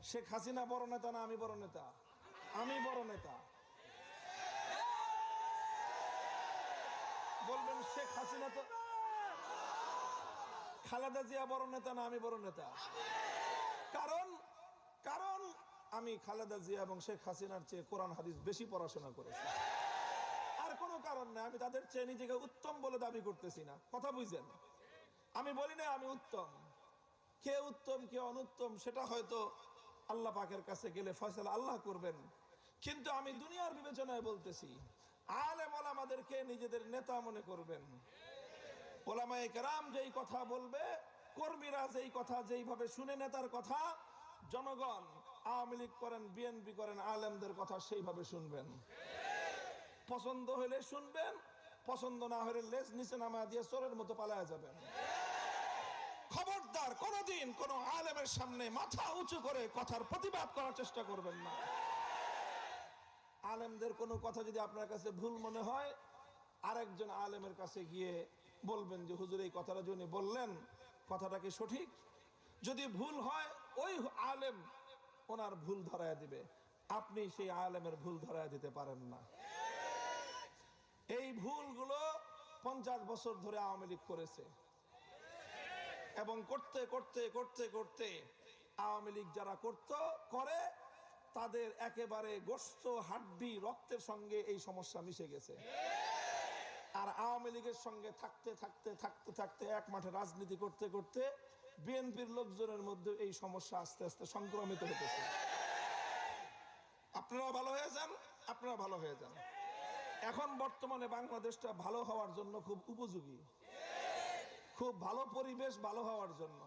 শেখ হাসিনা বড় নেতা না আমি বড় নেতা? আমি বড় নেতা। বলবেন শেখ হাসিনা তো, খালেদা জিয়া বড় নেতা না আমি বড় নেতা? কারণ কারণ আমি খালেদা জিয়া এবং শেখ হাসিনার চেয়ে কোরআন হাদিস বেশি পড়াশোনা করেছি। আর কোনো কারণ না। আমি তাদের চেয়ে নিজেকে উত্তম বলে দাবি করতেছি না, কথা বুঝছেন? আমি বলি না আমি উত্তম। কে উত্তম কে অনুত্তম সেটা হয়তো আল্লাহ পাকের কাছে গেলে ফয়সালা আল্লাহ করবেন। কিন্তু আমি দুনিয়ার বিবেচনায় বলতেছি, আলেম ওলামাদেরকে নিজেদের নেতা মনে করবেন। ওলামায়ে কেরাম যেই কথা বলবে, কর্মীরা যেই কথা যেইভাবে শুনে নেতার কথা, জনগণ আওয়ামী লীগ করেন বিএনপি করেন আলেমদের কথা সেইভাবে শুনবেন। পছন্দ হলে শুনবেন, পছন্দ না হলে লেজ নিচে নামা দিয়ে চোরের মতো পালায়া যাবেন। খবরদার কোনদিন কোন আলেমের সামনে মাথা উঁচু করে কথার প্রতিবাদ করার চেষ্টা করবেন না। আলেমদের কোনো কথা যদি আপনার কাছে ভুল মনে হয়, আরেকজন আলেমের কাছে গিয়ে বলবেন যে হুজুর এই কথাটা যিনি বললেন কথাটা কি সঠিক? যদি ভুল হয় ওই আলেম ওনার ভুল ধরায় দিবে, আপনি সেই আলেমের ভুল ধরায় দিতে পারেন না। এই ভুলগুলো 50 বছর ধরে আওয়ামী লীগ করেছে এবং করতে করতে করতে করতে আওয়ামী লীগ যারা করে তাদের একেবারে গোশত হাড্ডি রক্তের সঙ্গে এই সমস্যা মিশে গেছে। আর আওয়ামী লীগের সঙ্গে থাকতে থাকতে থাকতে থাকতে এক মাঠে রাজনীতি করতে করতে বিএনপির লোকজনের মধ্যে এই সমস্যা আস্তে আস্তে সংক্রমিত হতেছে। আপনারা ভালো হয়ে যান, আপনারা ভালো হয়ে যান। এখন বর্তমানে বাংলাদেশটা ভালো হওয়ার জন্য খুব উপযোগী, খুব ভালো পরিবেশ ভালো হওয়ার জন্য।